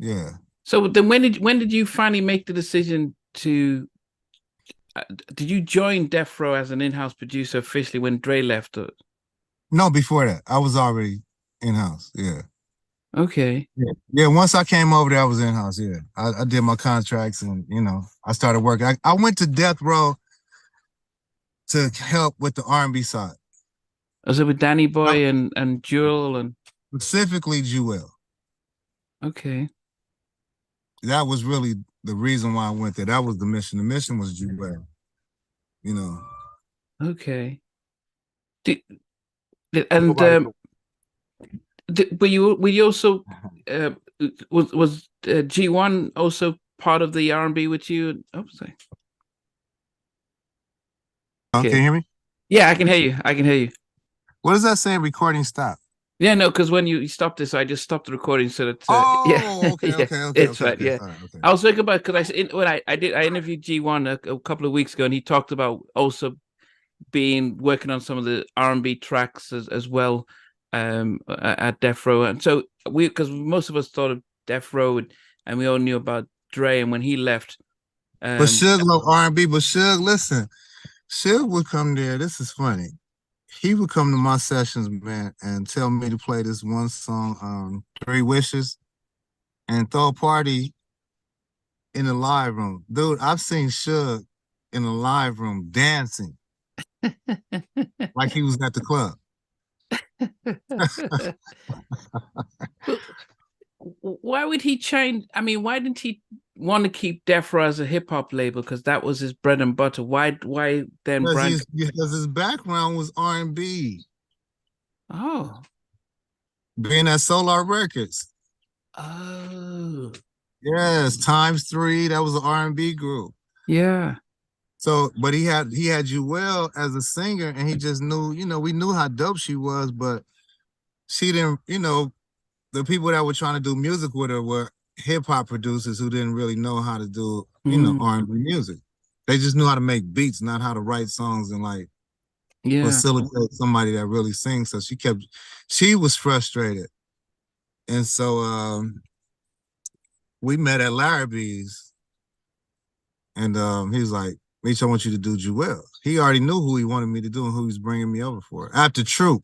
Yeah. So then when did you finally make the decision to did you join Death Row as an in-house producer officially when Dre left? No, before that, I was already in house. Yeah. Okay. Yeah. Yeah. Once I came over there, I was in house. Yeah. I did my contracts and, I started working. I went to Death Row to help with the R&B side. Was it with Danny No, Boy and Jewel and specifically Jewel. okay. That was really the reason why I went there. That was the mission. The mission was Jewel, you know. Okay. Did, and Nobody. were you also uh was G1 also part of the R&B with you? Oh, sorry. Can you Okay. hear me? Yeah, I can hear you. I can hear you. What does that say? Recording stop. Yeah, no, because when you stopped this, I just stopped the recording so that yeah, Oh, okay, yeah, okay, okay, it's okay, fine. okay. Yeah, Sorry, okay. I was thinking about because when I interviewed G1 a couple of weeks ago, and he talked about also being working on some of the R&B tracks as well at Death Row, and so we because most of us thought of Death Row and we all knew about Dre, and when he left, But um, Suge love R&B, but Suge, listen, Suge would come there. This is funny. He would come to my sessions, man, and tell me to play this one song, Three Wishes, and throw a party in the live room. Dude, I've seen Suge in the live room dancing like he was at the club. Well, why would he change? I mean, why didn't he want to keep Death Row as a hip hop label? Because that was his bread and butter. Why then brand? Because his background was R&B, Oh, being at Solar Records. oh, Yes, times three. That was an R&B group. yeah, So, but he had Jewel as a singer, and he just knew, we knew how dope she was, but she didn't, the people that were trying to do music with her were hip hop producers who didn't really know how to do, mm, R&B music. They just knew how to make beats, not how to write songs and like yeah. facilitate somebody that really sings. So she was frustrated, and so we met at Larrabee's, and he was like, "Mitch, I want you to do Jewel." He already knew who he wanted me to do and who he was bringing me over for. After Troop,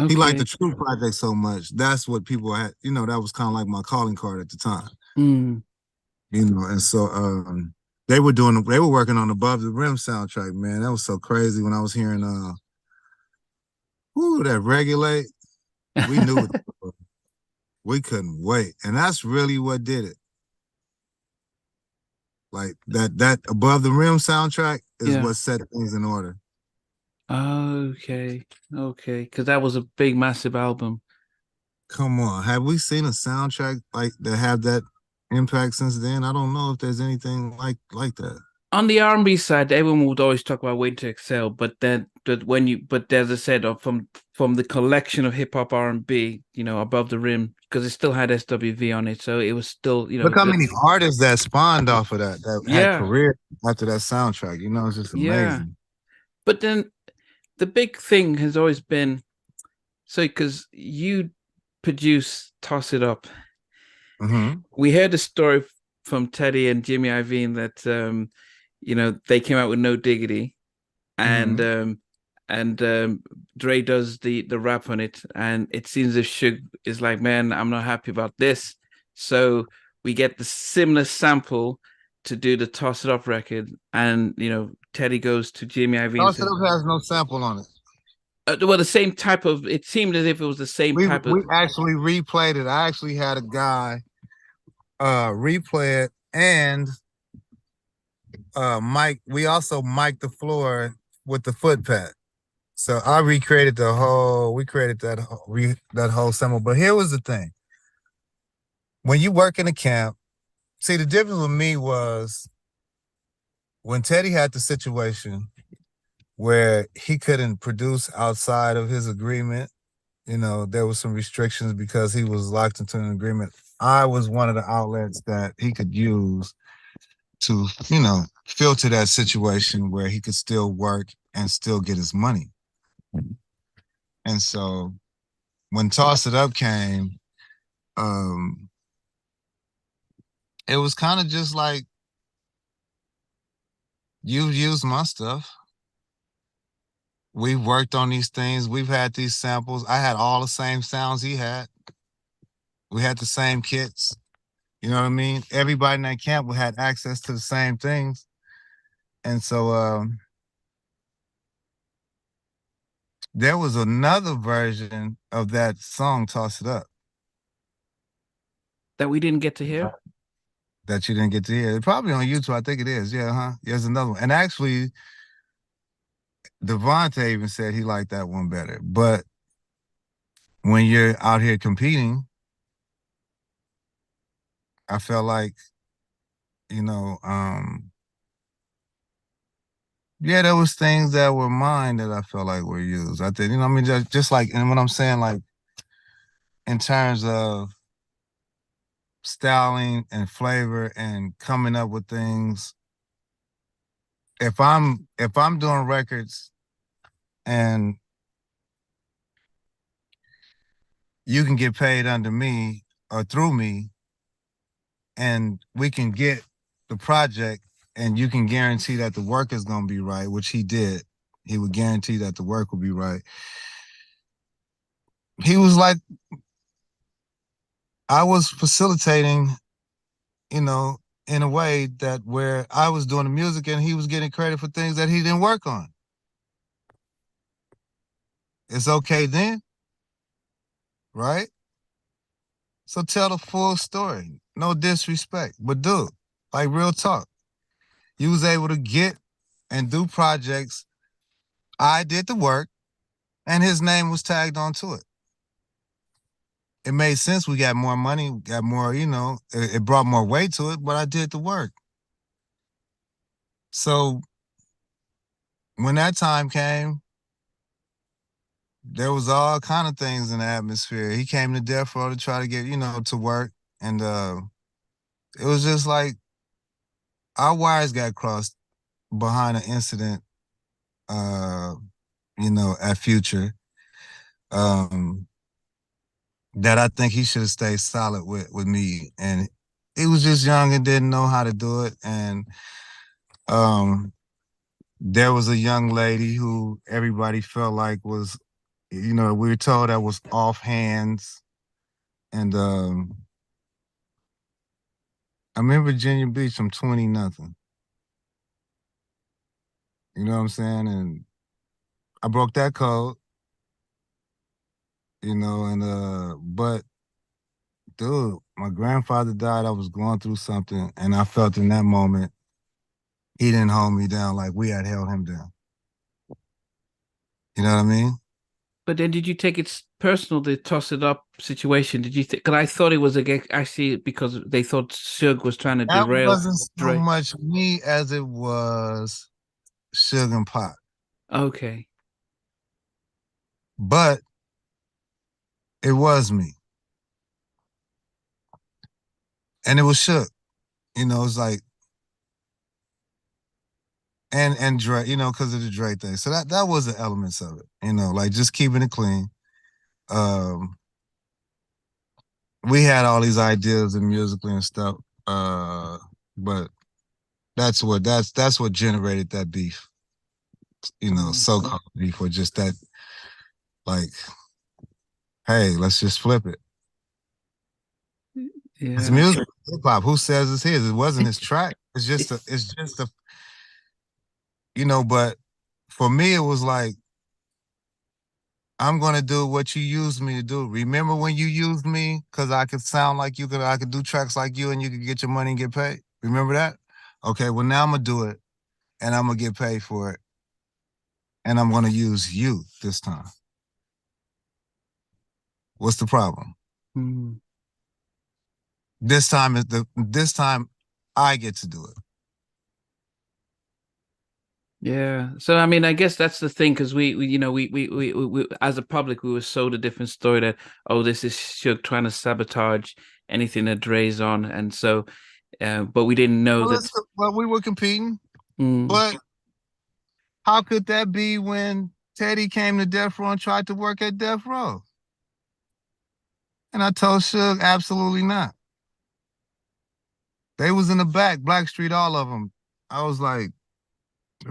he liked the Okay. Troop project so much. That's what people had, that was kind of like my calling card at the time, Mm. And so they were working on Above the Rim soundtrack, man. That was so crazy when I was hearing that Regulate. We knew it. We couldn't wait. And that's really what did it. Like that Above the Rim soundtrack is Yeah. what set things in order. Okay. Okay. Because that was a big, massive album. Come on. Have we seen a soundtrack like that have that impact since then? I don't know if there's anything like that. On the R&B side, everyone would always talk about Waiting to Excel, but then but as I said, from the collection of hip hop R&B, Above the Rim, because it still had SWV on it, so it was still, Look how many artists that spawned off of that had yeah, career after that soundtrack. It's just yeah. amazing. But then the big thing has always been so because you produce Toss It Up. Hmm. We heard a story from Teddy and Jimmy Iovine that they came out with No Diggity, and Hmm. Dre does the rap on it, and it seems as if Suge is like, man, I'm not happy about this, so we get the similar sample to do the Toss It Up record, and Teddy goes to Jimmy Iovine and Toss It says, Up has no sample on it. well, the same type of. It seemed as if it was the same We type of. we actually replayed it. I actually had a guy replay it, and Mike, we also mic'd the floor with the foot pad. So I recreated we created that whole symbol. But here was the thing. When you work in a camp, see, the difference with me was when Teddy had the situation where he couldn't produce outside of his agreement, there was some restrictions because he was locked into an agreement. I was one of the outlets that he could use to, filter that situation where he could still work and still get his money. And so when Toss It Up came, um, it was kind of just like you've used my stuff. We've worked on these things. We've had these samples. I had all the same sounds he had. We had the same kits. You know what I mean? Everybody in that camp had access to the same things. And so there was another version of that song, Toss It Up, That we didn't get to hear. that you didn't get to hear. It's probably on YouTube. I think it is. Yeah, huh? There's another one. And actually, Devontae even said he liked that one better. But when you're out here competing, I felt like, you know, yeah, there was things that were mine that I felt like were used. I think, you know, I mean, just like, and what I'm saying, like, in terms of styling and flavor and coming up with things, if I'm doing records and you can get paid under me or through me, and we can get the project and you can guarantee that the work is going to be right, which he did. He would guarantee that the work would be right. He was like, I was facilitating, you know, in a way that where I was doing the music and he was getting credit for things that he didn't work on. It's okay then, right? So tell the full story. No disrespect, but dude, like real talk. You was able to get and do projects. I did the work and his name was tagged onto it. It made sense. We got more money, we got more, you know, it brought more weight to it, but I did the work. So when that time came, there was all kind of things in the atmosphere. He came to Death Row to try to get, you know, to work. And it was just like our wires got crossed behind an incident, uh, you know, at Future. Um, that I think he should have stayed solid with me. And he was just young and didn't know how to do it. And um, there was a young lady who everybody felt like was, you know, we were told that was off hands. And I'm in Virginia Beach. I'm 20 nothing. You know what I'm saying? And I broke that code, you know, and but dude, my grandfather died. I was going through something, and I felt in that moment he didn't hold me down like we had held him down. You know what I mean? But then, did you take it personal, the toss it up situation? Did you think? Because I thought it was actually because they thought Suge was trying to That derail wasn't so Dre. much me as it was Suge and Pop. Okay. But it was me. And it was Shook. You know, it's like and Dre, you know, because of the Dre thing. So that was the elements of it, you know, like just keeping it clean. Um, we had all these ideas and musically and stuff. But that's what generated that beef, you know, so-called beef, or just that like, hey, let's just flip it. It's Yeah. music, hip hop. Who says it's his? It wasn't his track. It's just a, you know. But for me, it was like I'm gonna do what you used me to do. Remember when you used me because I could sound like you, I could do tracks like you, and you could get your money and get paid. Remember that? Okay, well now I'm gonna do it, and I'm gonna get paid for it, and I'm gonna use you this time. What's the problem? Mm. This time I get to do it. Yeah. So I mean, I guess that's the thing because we you know we as a public we were sold a different story that oh this is Suge trying to sabotage anything that Dre's on, and so but we didn't know Well, that. well, we were competing, Mm. but how could that be when Teddy came to Death Row and tried to work at Death Row? And I told Suge, absolutely not. They was in the back, Blackstreet, all of them. I was like,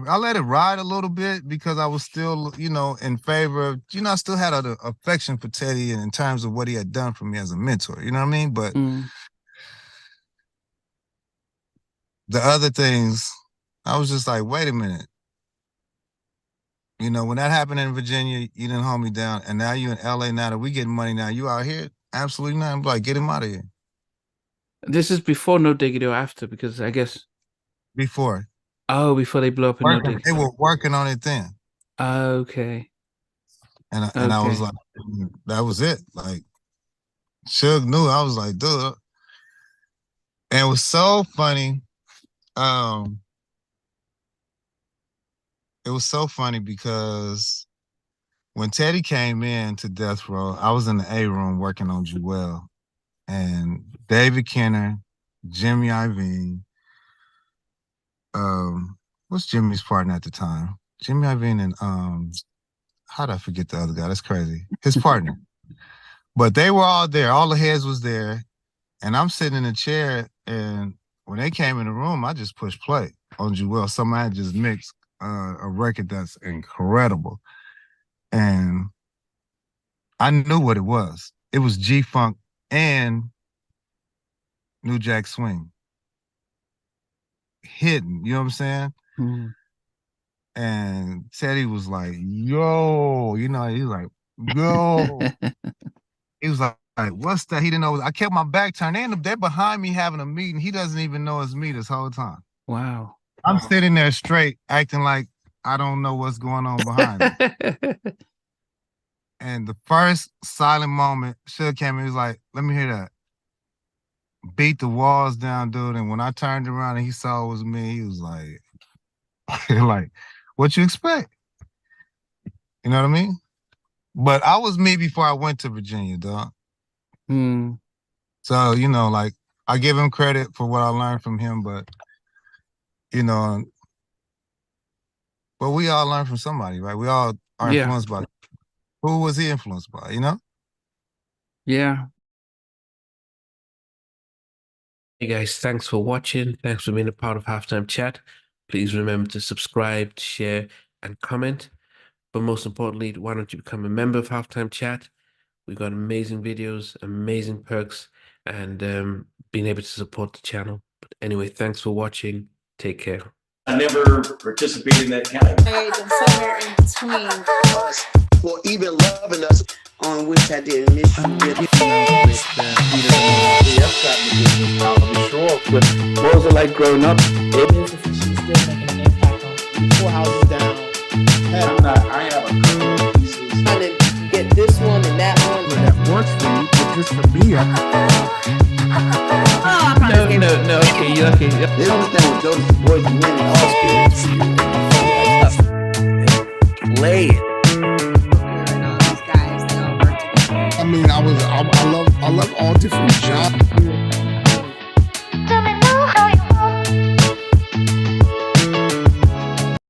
I let it ride a little bit because I was still, in favor of, I still had an affection for Teddy in terms of what he had done for me as a mentor. You know what I mean? But the other things, I was just like, wait a minute. When that happened in Virginia, you didn't hold me down. And now you in LA now that we getting money now. You out here? Absolutely not. I'm like, get him out of here. This is before No Diggity or after, because I guess before. Oh, before they blew up in No Diggity. They were working on it then. Okay. And I was like, that was it. Like, Suge knew. I was like, dude. And it was so funny. It was so funny because when Teddy came in to Death Row, I was in the A room working on Jewel, and David Kenner, Jimmy Iovine, what's Jimmy's partner at the time? Jimmy Iovine and how'd I forget the other guy? That's crazy. His partner. But they were all there. All the heads was there, and I'm sitting in a chair. And when they came in the room, I just pushed play on Jewel. Somebody just mixed a record that's incredible. And I knew what it was. It was G-Funk and New Jack Swing. Hidden, you know what I'm saying? Mm. And Teddy was like, yo, he was like, yo. He was like, what's that? He didn't know. I kept my back turned. They're behind me having a meeting. He doesn't even know it's me this whole time. Wow. I'm sitting there straight, acting like I don't know what's going on behind me. And the first silent moment, Suge came in, he was like, let me hear that. Beat the walls down, dude. And when I turned around and he saw it was me, he was like, like, what you expect? You know what I mean? But I was me before I went to Virginia, dog. So, like, I give him credit for what I learned from him, but, but we all learn from somebody, right? We all are influenced by who was he influenced by, Yeah. Hey guys, thanks for watching. Thanks for being a part of Halftime Chat. Please remember to subscribe, share, and comment. But most importantly, why don't you become a member of Halftime Chat? We've got amazing videos, amazing perks, and being able to support the channel. But anyway, thanks for watching. Take care. I never participated in that category. Somewhere in between us, or even loving us, on which I didn't miss you with. What was it like growing up? She's still making an impact on 4 houses down. I have a couple pieces. Trying to get this one and that one. That works for you, but just for me, No. Okay, you're okay. They don't understand what Jonas Boys are winning all spirits. Play it. I mean, I love all different genres.